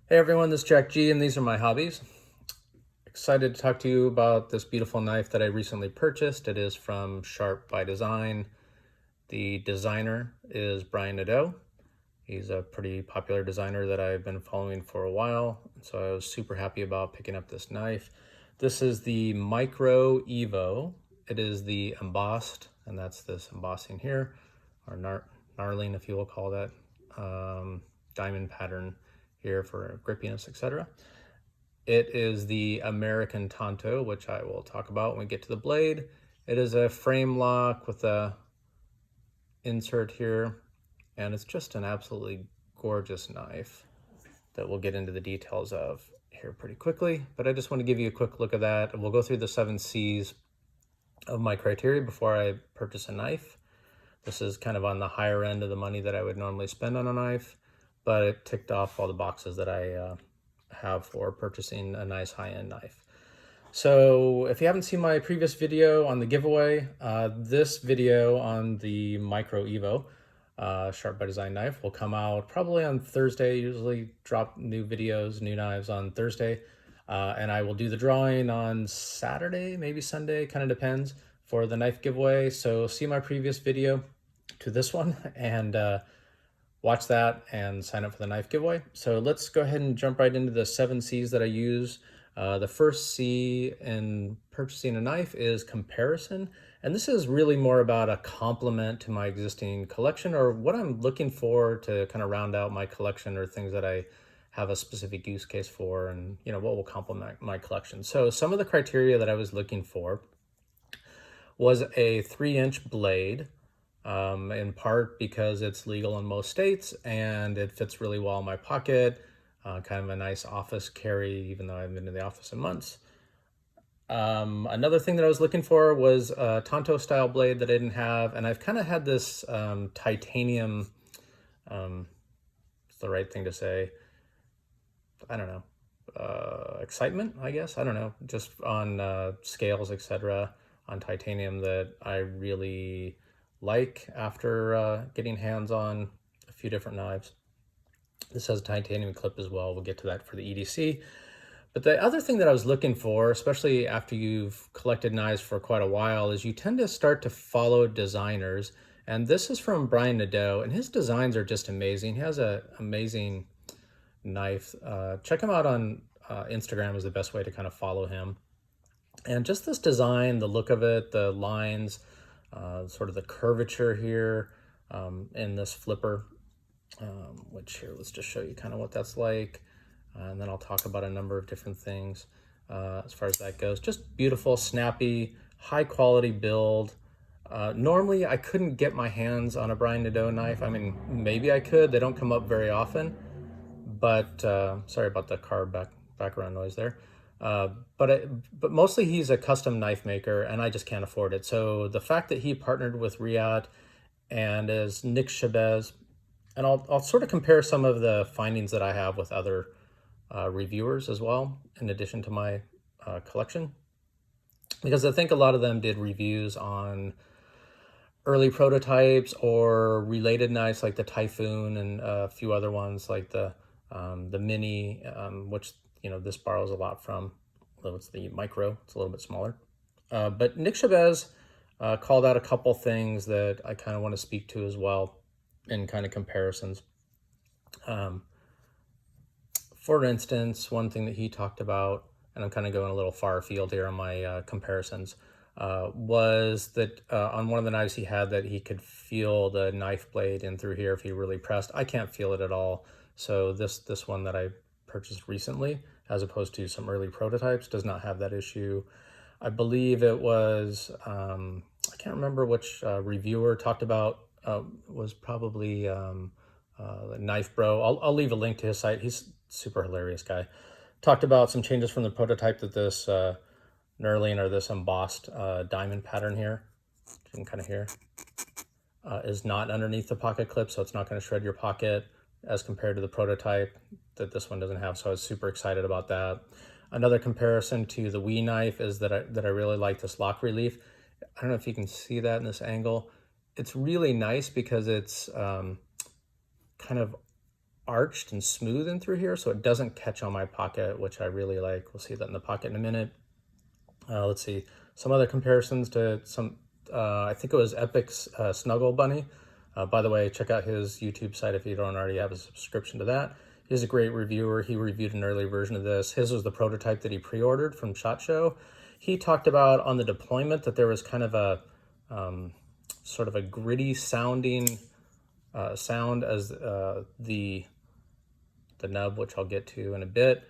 Hey everyone, this is Jack G and these are my hobbies. Excited to talk to you about this beautiful knife that I recently purchased. It is from Sharp by Design. The designer is Nadeau. He's a pretty popular designer that I've been following for a while, so I was super happy about picking up this knife. This is the Micro Evo. It is the embossed, and that's this embossing here, or knurling if you will call that, diamond pattern here for grippiness, etc. It is the American Tanto, which I will talk about when we get to the blade. It is a frame lock with a insert here, and it's just an absolutely gorgeous knife that we'll get into the details of here pretty quickly. But I just want to give you a quick look at that, and we'll go through the 7 C's of my criteria before I purchase a knife. This is kind of on the higher end of the money that I would normally spend on a knife, but it ticked off all the boxes that I have for purchasing a nice high-end knife. So if you haven't seen my previous video on the giveaway, this video on the Micro Evo Sharp by Design knife will come out probably on Thursday. Usually drop new videos, new knives on Thursday. And I will do the drawing on Saturday, maybe Sunday, kind of depends, for the knife giveaway. So see my previous video to this one and watch that and sign up for the knife giveaway. So let's go ahead and jump right into the 7 C's that I use. The first C in purchasing a knife is comparison. And this is really more about a complement to my existing collection, or what I'm looking for to kind of round out my collection, or things that I have a specific use case for, and what will complement my collection. So some of the criteria that I was looking for was a 3-inch blade, in part because it's legal in most states and it fits really well in my pocket. Kind of a nice office carry, even though I haven't been to the office in months. Another thing that I was looking for was a Tanto style blade that I didn't have, and I've kind of had this titanium, it's the right thing to say, I don't know, excitement, I guess, I don't know, just on scales, etc., on titanium that I really like after getting hands on a few different knives. This has a titanium clip as well. We'll get to that for the EDC. But the other thing that I was looking for, especially after you've collected knives for quite a while, is you tend to start to follow designers. And this is from Nadeau, and his designs are just amazing. He has an amazing knife. Check him out on Instagram is the best way to kind of follow him. And just this design, the look of it, the lines, sort of the curvature here in this flipper, which here, let's just show you kind of what that's like. And then I'll talk about a number of different things as far as that goes. Just beautiful, snappy, high quality build. Normally I couldn't get my hands on a Nadeau knife. I mean, maybe I could, they don't come up very often, but sorry about the car background noise there. But mostly he's a custom knife maker and I just can't afford it. So the fact that he partnered with Reate and is Nick Chabez, and I'll sort of compare some of the findings that I have with other reviewers as well, in addition to my collection, because I think a lot of them did reviews on early prototypes or related knives like the Typhoon and a few other ones like the Mini, which this borrows a lot from, though it's the Micro, it's a little bit smaller. But Nick Chabez called out a couple things that I kind of want to speak to as well in kind of comparisons. For instance, one thing that he talked about, and I'm kind of going a little far afield here on my comparisons, was that on one of the knives he had, that he could feel the knife blade in through here if he really pressed. I can't feel it at all. So this one that I purchased recently, as opposed to some early prototypes, does not have that issue. I believe it was, I can't remember which reviewer talked about, was probably Knife Bro. I'll leave a link to his site. He's super hilarious guy. Talked about some changes from the prototype, that this knurling, or this embossed diamond pattern here, you can kind of hear, is not underneath the pocket clip, so it's not going to shred your pocket as compared to the prototype that this one doesn't have. So I was super excited about that. Another comparison to the Wii knife is that I really like this lock relief. I don't know if you can see that in this angle. It's really nice because it's kind of arched and smooth in through here, so it doesn't catch on my pocket, which I really like. We'll see that in the pocket in a minute. Let's see some other comparisons to some, I think it was Epic's Snuggle Bunny. By the way, check out his YouTube site if you don't already have a subscription to that. He's a great reviewer. He reviewed an early version of this. His was the prototype that he pre-ordered from SHOT Show. He talked about on the deployment that there was kind of a sort of a gritty sounding sound as the nub, which I'll get to in a bit,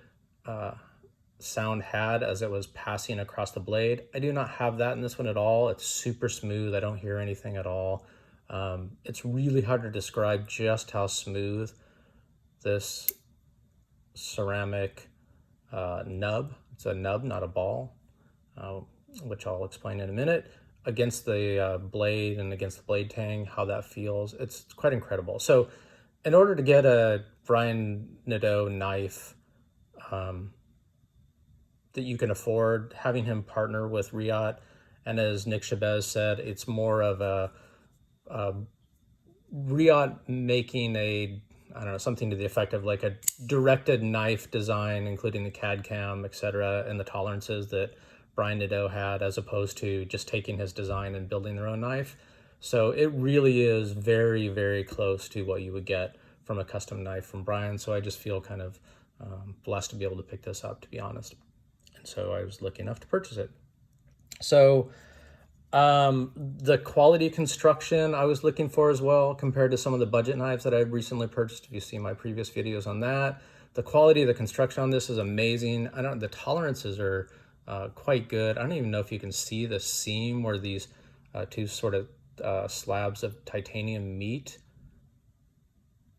sound had as it was passing across the blade. I do not have that in this one at all. It's super smooth. I don't hear anything at all. It's really hard to describe just how smooth this ceramic nub, it's a nub, not a ball, which I'll explain in a minute, against the blade and against the blade tang, how that feels. It's quite incredible. So in order to get a Brian Nadeau knife that you can afford, having him partner with Reate, and as Nick Chabez said, it's more of a Reate making a, I don't know, something to the effect of like a directed knife design, including the CAD cam, etc., and the tolerances that Brian Nadeau had, as opposed to just taking his design and building their own knife. So it really is very, very close to what you would get from a custom knife from Brian. So I just feel kind of blessed to be able to pick this up, to be honest. And so I was lucky enough to purchase it. So the quality construction I was looking for as well, compared to some of the budget knives that I've recently purchased. If you see my previous videos on that, the quality of the construction on this is amazing. The tolerances are quite good. I don't even know if you can see the seam where these two sort of slabs of titanium meet.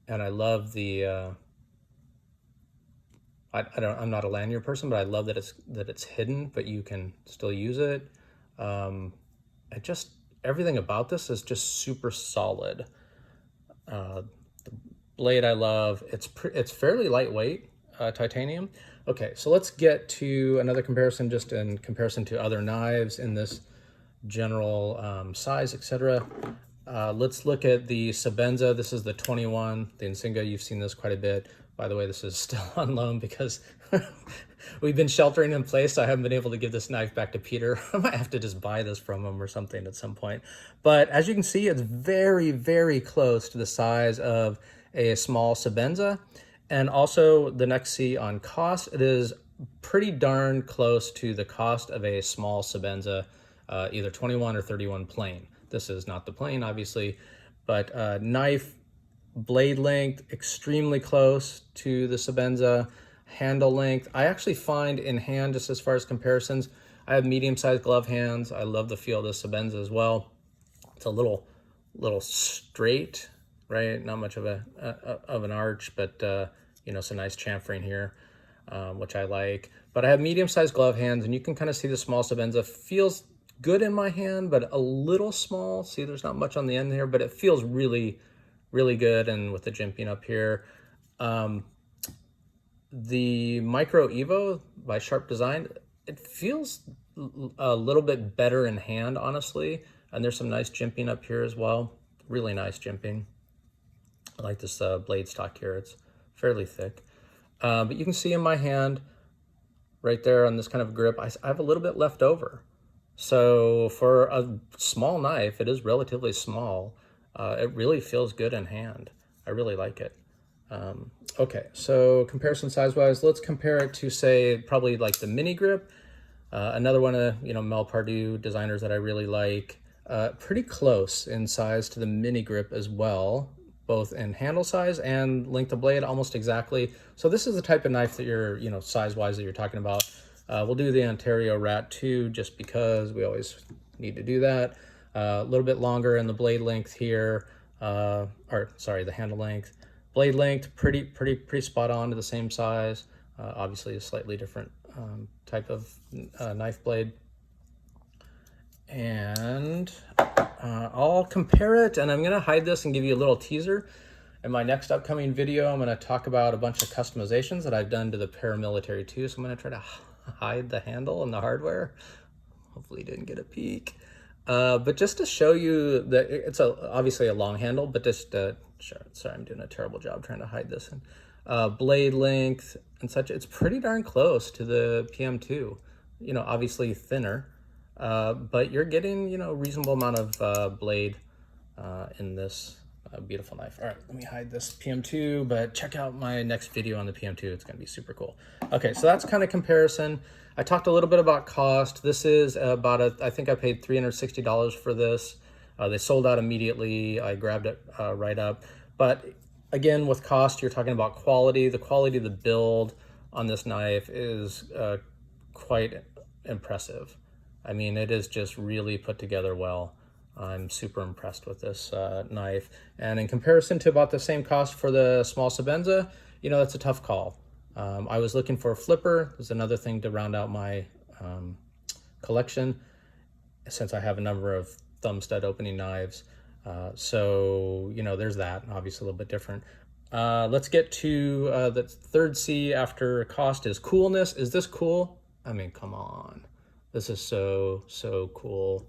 And I love the I'm not a lanyard person, but I love that it's hidden, but you can still use it. Everything about this is just super solid. The blade I love. It's fairly lightweight, titanium. Okay, so let's get to another comparison, just in comparison to other knives in this general size, etc. Let's look at the Sebenza. This is the 21, the Insinga. You've seen this quite a bit. By the way, this is still on loan because we've been sheltering in place. So I haven't been able to give this knife back to Peter. I might have to just buy this from him or something at some point. But as you can see, it's very, very close to the size of a small Sebenza. And also the next C on cost, it is pretty darn close to the cost of a small Sebenza, either 21 or 31 plain. This is not the plain, obviously, but knife blade length, extremely close to the Sebenza. Handle length, I actually find in hand, just as far as comparisons, I have medium-sized glove hands. I love the feel of the Sebenza as well. It's a little straight, right? Not much of an arch, but you know, some nice chamfering here, which I like. But I have medium-sized glove hands, and you can kind of see the small Sebenza feels good in my hand, but a little small. See, there's not much on the end here, but it feels really, really good. And with the jimping up here, the Micro Evo by Sharp Design, it feels a little bit better in hand, honestly. And there's some nice jimping up here as well. Really nice jimping. I like this blade stock here. It's fairly thick. But you can see in my hand right there on this kind of grip, I have a little bit left over. So for a small knife, it is relatively small. It really feels good in hand. I really like it. Okay, so comparison size-wise, let's compare it to, say, probably like the mini grip. Another one of, you know, Mel Pardue designers that I really like. Pretty close in size to the mini grip as well, both in handle size and length of blade, almost exactly. So this is the type of knife that you're, you know, size-wise that you're talking about. We'll do the Ontario Rat 2 just because we always need to do that. A little bit longer in the blade length here, or sorry, the handle length. Blade length, pretty spot on to the same size. Obviously a slightly different type of knife blade. And I'll compare it, and I'm gonna hide this and give you a little teaser. In my next upcoming video, I'm gonna talk about a bunch of customizations that I've done to the Paramilitary 2. So I'm gonna try to hide the handle and the hardware. Hopefully you didn't get a peek. But just to show you that it's obviously a long handle, but just to sorry, I'm doing a terrible job trying to hide this. And blade length and such, it's pretty darn close to the PM2. You know, obviously thinner, but you're getting, you know, reasonable amount of blade in this beautiful knife. All right, let me hide this PM2, but check out my next video on the PM2. It's gonna be super cool. Okay, so that's kind of comparison. I talked a little bit about cost. This is about I think I paid $360 for this. They sold out immediately. I grabbed it right up. But again, with cost, you're talking about quality. The quality of the build on this knife is quite impressive. I mean, it is just really put together well. I'm super impressed with this knife. And in comparison to about the same cost for the small Sebenza, you know, that's a tough call. I was looking for a flipper. There's another thing to round out my collection, since I have a number of thumb stud opening knives. So, you know, there's that, obviously a little bit different. Let's get to the third C after cost is coolness. Is this cool? I mean, come on. This is so, so cool.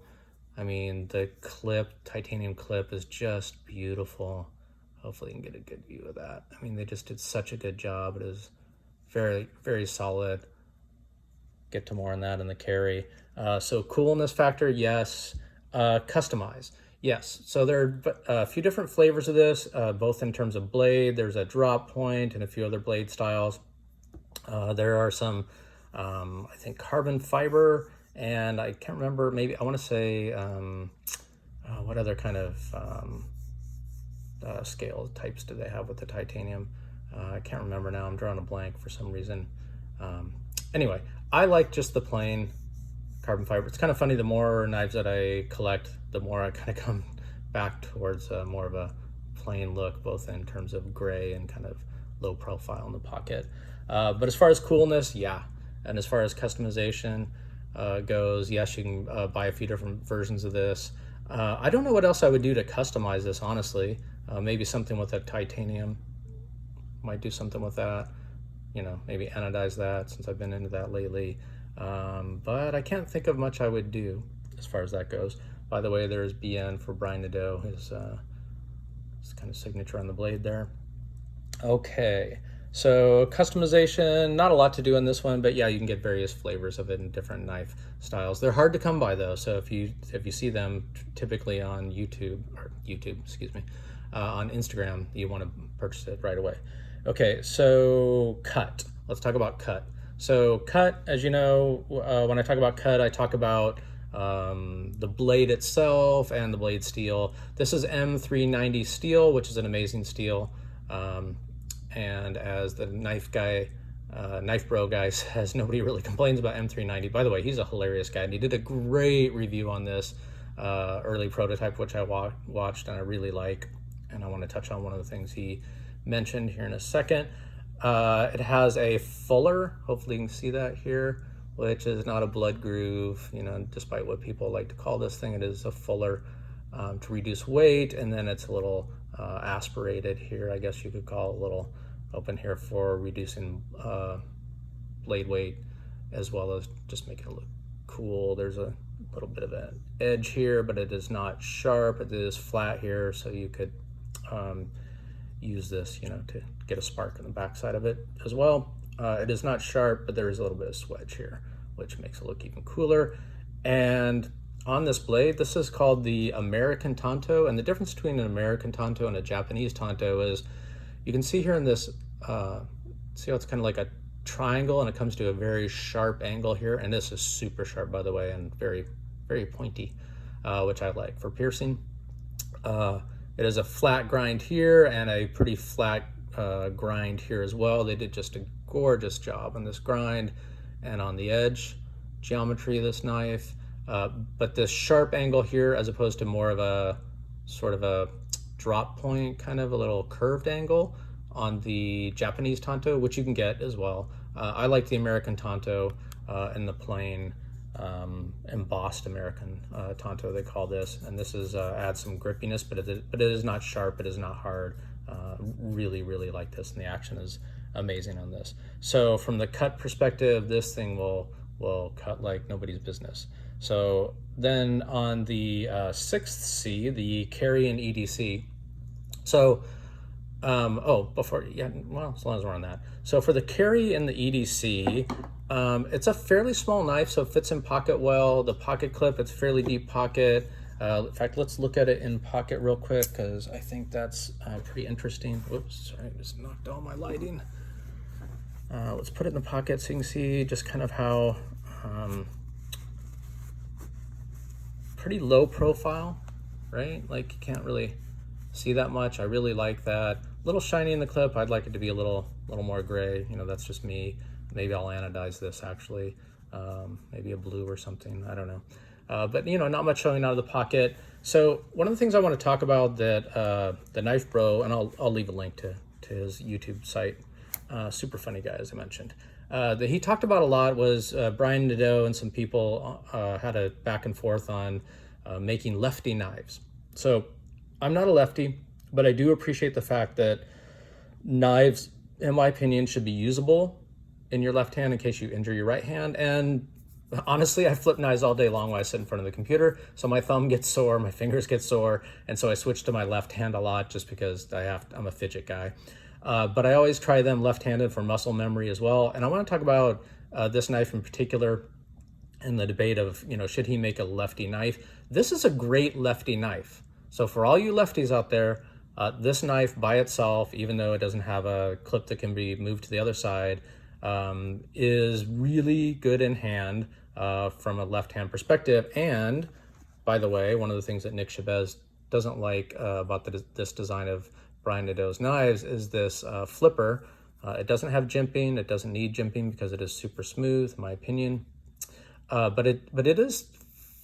I mean, the clip, titanium clip is just beautiful. Hopefully you can get a good view of that. I mean, they just did such a good job. It is very, very solid. Get to more on that in the carry. So coolness factor, yes. Customize, yes. So there are a few different flavors of this, both in terms of blade. There's a drop point and a few other blade styles. There are some, I think, carbon fiber, and I can't remember, maybe I want to say what other kind of scale types do they have with the titanium? I can't remember now. I'm drawing a blank for some reason. Anyway, I like just the plain carbon fiber. It's kind of funny, the more knives that I collect, the more I kind of come back towards more of a plain look, both in terms of gray and kind of low profile in the pocket. But as far as coolness, yeah. And as far as customization goes, yes, you can buy a few different versions of this. I don't know what else I would do to customize this, honestly. Maybe something with a titanium. Might do something with that. You know, maybe anodize that, since I've been into that lately. But I can't think of much I would do as far as that goes. By the way, there's BN for Brian Nadeau, his kind of signature on the blade there. Okay, so customization, not a lot to do on this one, but yeah, you can get various flavors of it in different knife styles. They're hard to come by though, so if you see them typically on YouTube, excuse me, on Instagram, you want to purchase it right away. Okay, so cut. Let's talk about cut. So cut, as you know, when I talk about cut, I talk about the blade itself and the blade steel. This is M390 Steel, which is an amazing steel. And as the knife bro guy says, nobody really complains about M390. By the way, he's a hilarious guy, and he did a great review on this early prototype, which I watched and I really like. And I want to touch on one of the things he mentioned here in a second. It has a fuller, hopefully you can see that here, which is not a blood groove, you know, despite what people like to call this thing. It is a fuller to reduce weight, and then it's a little aspirated here, I guess you could call it, a little open here for reducing blade weight, as well as just making it look cool. There's a little bit of an edge here, but it is not sharp. It is flat here, so you could use this, you know, to get a spark on the backside of it as well. It is not sharp, but there is a little bit of swedge here, which makes it look even cooler. And on this blade, this is called the American Tanto, and the difference between an American Tanto and a Japanese Tanto is, you can see here in this, see how it's kind of like a triangle, and it comes to a very sharp angle here, and this is super sharp, by the way, and very, very pointy, which I like for piercing. It is a flat grind here and a pretty flat grind here as well. They did just a gorgeous job on this grind and on the edge geometry of this knife. But this sharp angle here, as opposed to more of a sort of a drop point, kind of a little curved angle on the Japanese Tanto, which you can get as well. I like the American Tanto and the plain embossed American Tanto, they call this, and this is adds some grippiness, but it is not sharp, it is not hard. Really, really like this, and the action is amazing on this. So from the cut perspective, this thing will cut like nobody's business. So then on the 6th C, the carry and EDC. So Well, as long as we're on that. So for the carry in the EDC, it's a fairly small knife, so it fits in pocket well. The pocket clip, it's fairly deep pocket. In fact, let's look at it in pocket real quick, because I think that's pretty interesting. Whoops, sorry, I just knocked all my lighting. Let's put it in the pocket so you can see just kind of how pretty low profile, right? Like you can't really see that much. I really like that. A little shiny in the clip. I'd like it to be a little more gray. You know, that's just me. Maybe I'll anodize this actually. Maybe a blue or something. I don't know. But you know, not much showing out of the pocket. So one of the things I want to talk about that the Knife Bro, and I'll leave a link to his YouTube site. Super funny guy, as I mentioned. That he talked about a lot was Brian Nadeau and some people had a back and forth on making lefty knives. So I'm not a lefty, but I do appreciate the fact that knives, in my opinion, should be usable in your left hand in case you injure your right hand. And honestly, I flip knives all day long when I sit in front of the computer. So my thumb gets sore, my fingers get sore. And so I switch to my left hand a lot just because I'm a fidget guy. But I always try them left-handed for muscle memory as well. And I want to talk about this knife in particular and the debate of, you know, should he make a lefty knife? This is a great lefty knife. So for all you lefties out there, this knife by itself, even though it doesn't have a clip that can be moved to the other side, is really good in hand from a left-hand perspective. And by the way, one of the things that Nick Sebenza doesn't like about this design of Brian Nadeau's knives is this flipper. It doesn't have jimping. It doesn't need jimping because it is super smooth, in my opinion. But it is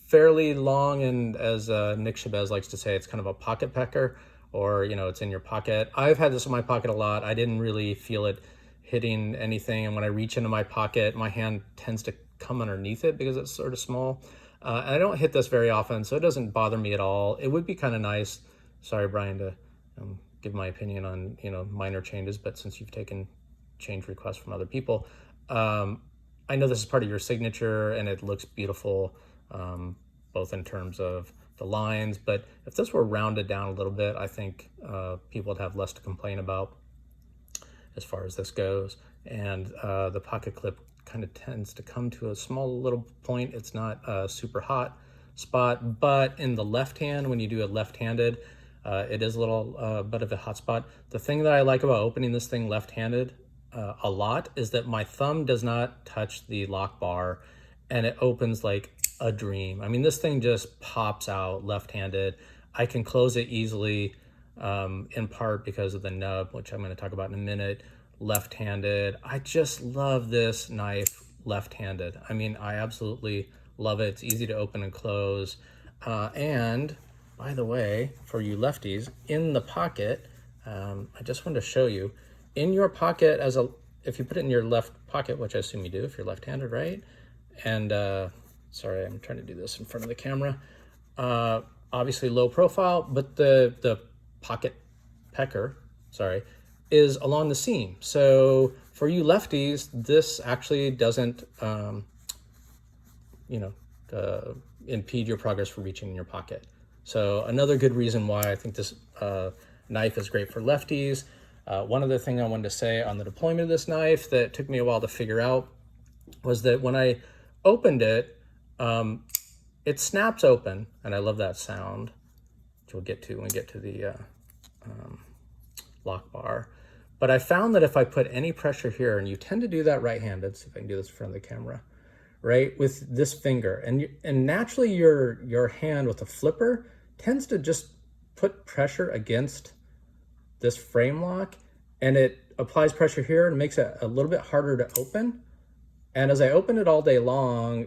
fairly long, and as Nick Sebenza likes to say, it's kind of a pocket pecker, or you know, it's in your pocket. I've had this in my pocket a lot. I didn't really feel it hitting anything, and when I reach into my pocket, my hand tends to come underneath it because it's sort of small. And I don't hit this very often, so it doesn't bother me at all. It would be kind of nice. Sorry, Brian, to give my opinion on, you know, minor changes, but since you've taken change requests from other people, I know this is part of your signature and it looks beautiful, both in terms of the lines, but if this were rounded down a little bit, I think people would have less to complain about as far as this goes. And the pocket clip kind of tends to come to a small little point. It's not a super hot spot, but in the left hand, when you do it left-handed, it is a little bit of a hot spot. The thing that I like about opening this thing left-handed a lot is that my thumb does not touch the lock bar and it opens like a dream. I mean, this thing just pops out left-handed. I can close it easily, in part because of the nub, which I'm going to talk about in a minute, left-handed. I just love this knife left-handed. I mean, I absolutely love it. It's easy to open and close. And by the way, for you lefties, in the pocket, I just wanted to show you, in your pocket, if you put it in your left pocket, which I assume you do if you're left-handed, right? And sorry, I'm trying to do this in front of the camera. Obviously low profile, but the pocket pecker, sorry, is along the seam. So for you lefties, this actually doesn't, impede your progress for reaching in your pocket. So another good reason why I think this knife is great for lefties. One other thing I wanted to say on the deployment of this knife that took me a while to figure out was that when I opened it, it snaps open, and I love that sound, which we'll get to when we get to the lock bar. But I found that if I put any pressure here, and you tend to do that right-handed, see if I can do this in front of the camera, right, with this finger, and naturally your hand with a flipper tends to just put pressure against this frame lock, and it applies pressure here and makes it a little bit harder to open. And as I open it all day long,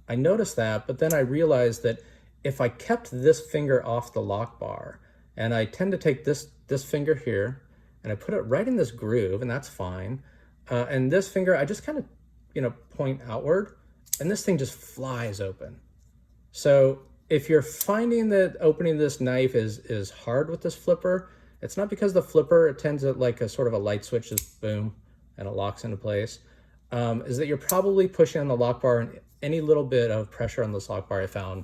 I noticed that, but then I realized that if I kept this finger off the lock bar, and I tend to take this finger here, and I put it right in this groove, and that's fine. And this finger, I just kind of, point outward, and this thing just flies open. So if you're finding that opening this knife is hard with this flipper, it's not because the flipper, it tends to like a sort of a light switch, just boom, and it locks into place. Is that you're probably pushing on the lock bar, and any little bit of pressure on this lock bar I found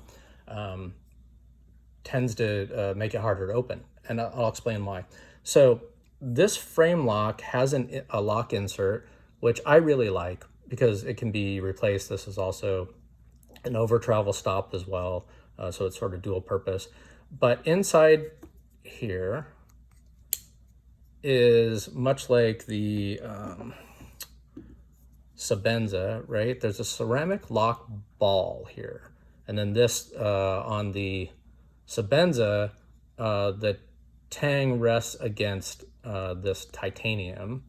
tends to make it harder to open. And I'll explain why. So this frame lock has a lock insert, which I really like because it can be replaced. This is also an over travel stop as well. So it's sort of dual purpose. But inside here is much like the Sebenza, right? There's a ceramic lock ball here. And then this on the Sebenza, the tang rests against this titanium,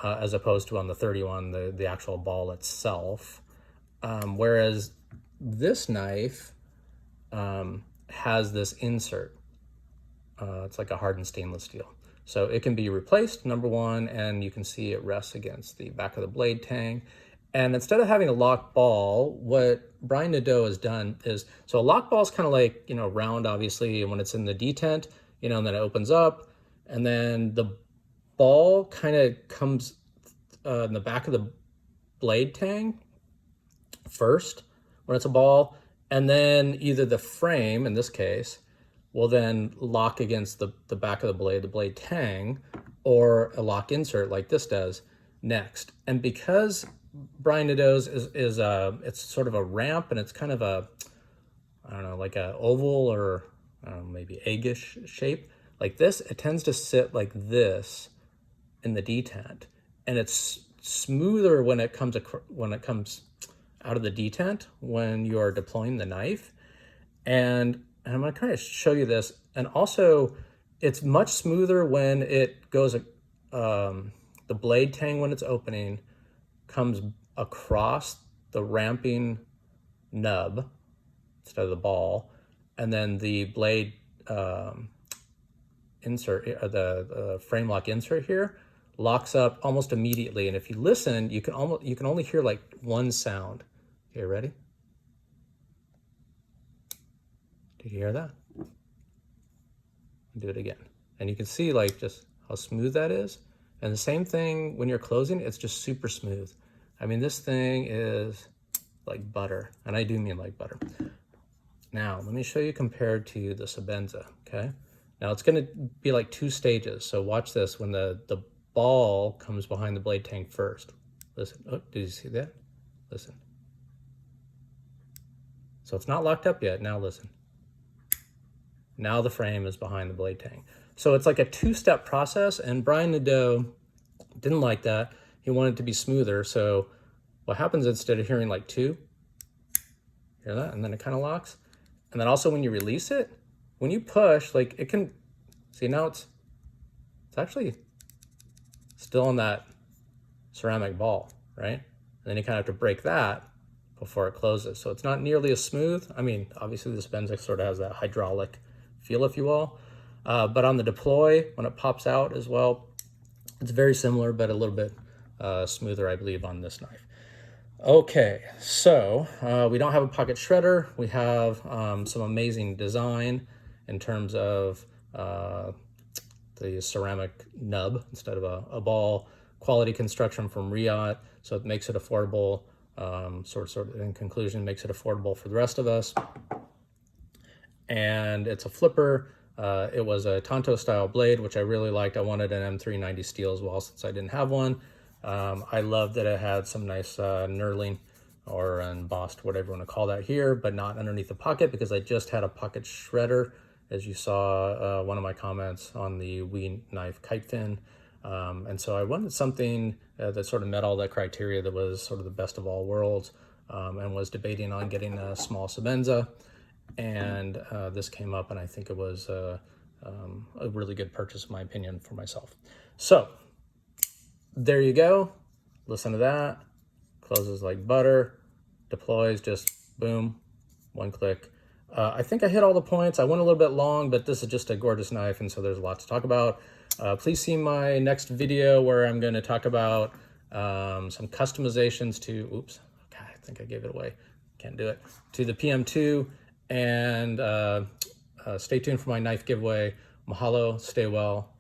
as opposed to on the 31, the actual ball itself. Whereas this knife has this insert. It's like a hardened stainless steel. So it can be replaced, number one, and you can see it rests against the back of the blade tang. And instead of having a lock ball, what Brian Nadeau has done is, so a lock ball is kind of like, you know, round, obviously, and when it's in the detent, you know, and then it opens up, and then the ball kind of comes in the back of the blade tang first when it's a ball, and then either the frame, in this case, will then lock against the back of the blade tang, or a lock insert like this does next. And because Brian Nadeau's is it's sort of a ramp, and it's kind of a, I don't know, like a oval or maybe eggish shape like this, it tends to sit like this in the detent, and it's smoother when it comes out of the detent when you're deploying the knife. And I'm going to kind of show you this. And also, it's much smoother when it goes, the blade tang, when it's opening, comes across the ramping nub instead of the ball. And then the blade insert, the frame lock insert here, locks up almost immediately. And if you listen, you can only hear like one sound. Okay, ready? Did you hear that? Do it again. And you can see like just how smooth that is. And the same thing when you're closing, it's just super smooth. I mean, this thing is like butter, and I do mean like butter. Now, let me show you compared to the Sebenza, okay? Now it's gonna be like two stages. So watch this, when the ball comes behind the blade tang first. Listen, oh, did you see that? Listen. So it's not locked up yet, now listen. Now the frame is behind the blade tang. So it's like a two-step process, and Brian Nadeau didn't like that. He wanted it to be smoother. So what happens, instead of hearing like two, hear that? And then it kind of locks. And then also when you release it, when you push, like it can, see now it's actually still on that ceramic ball, right? And then you kind of have to break that before it closes. So it's not nearly as smooth. I mean, obviously this Sebenza sort of has that hydraulic feel, if you will. But on the deploy, when it pops out as well, it's very similar, but a little bit smoother, I believe, on this knife. Okay, so we don't have a pocket shredder. We have some amazing design in terms of the ceramic nub instead of a ball. Quality construction from Reate, so it makes it affordable. Sort of in conclusion, makes it affordable for the rest of us. And it's a flipper. It was a Tanto style blade, which I really liked. I wanted an M390 Steel as well, since I didn't have one. I loved that it had some nice knurling or embossed, whatever you want to call that here, but not underneath the pocket, because I just had a pocket shredder, as you saw one of my comments on the Wii knife kite fin. And so I wanted something that sort of met all that criteria, that was sort of the best of all worlds, and was debating on getting a small Sebenza. And this came up, and I think it was a really good purchase, in my opinion, for myself. So there you go. Listen to that. Closes like butter. Deploys just boom, one click. I think I hit all the points. I went a little bit long, but this is just a gorgeous knife, and so there's a lot to talk about. Please see my next video, where I'm going to talk about some customizations to, oops, God, I think I gave it away. Can't do it. To the PM2, and stay tuned for my knife giveaway. Mahalo, stay well,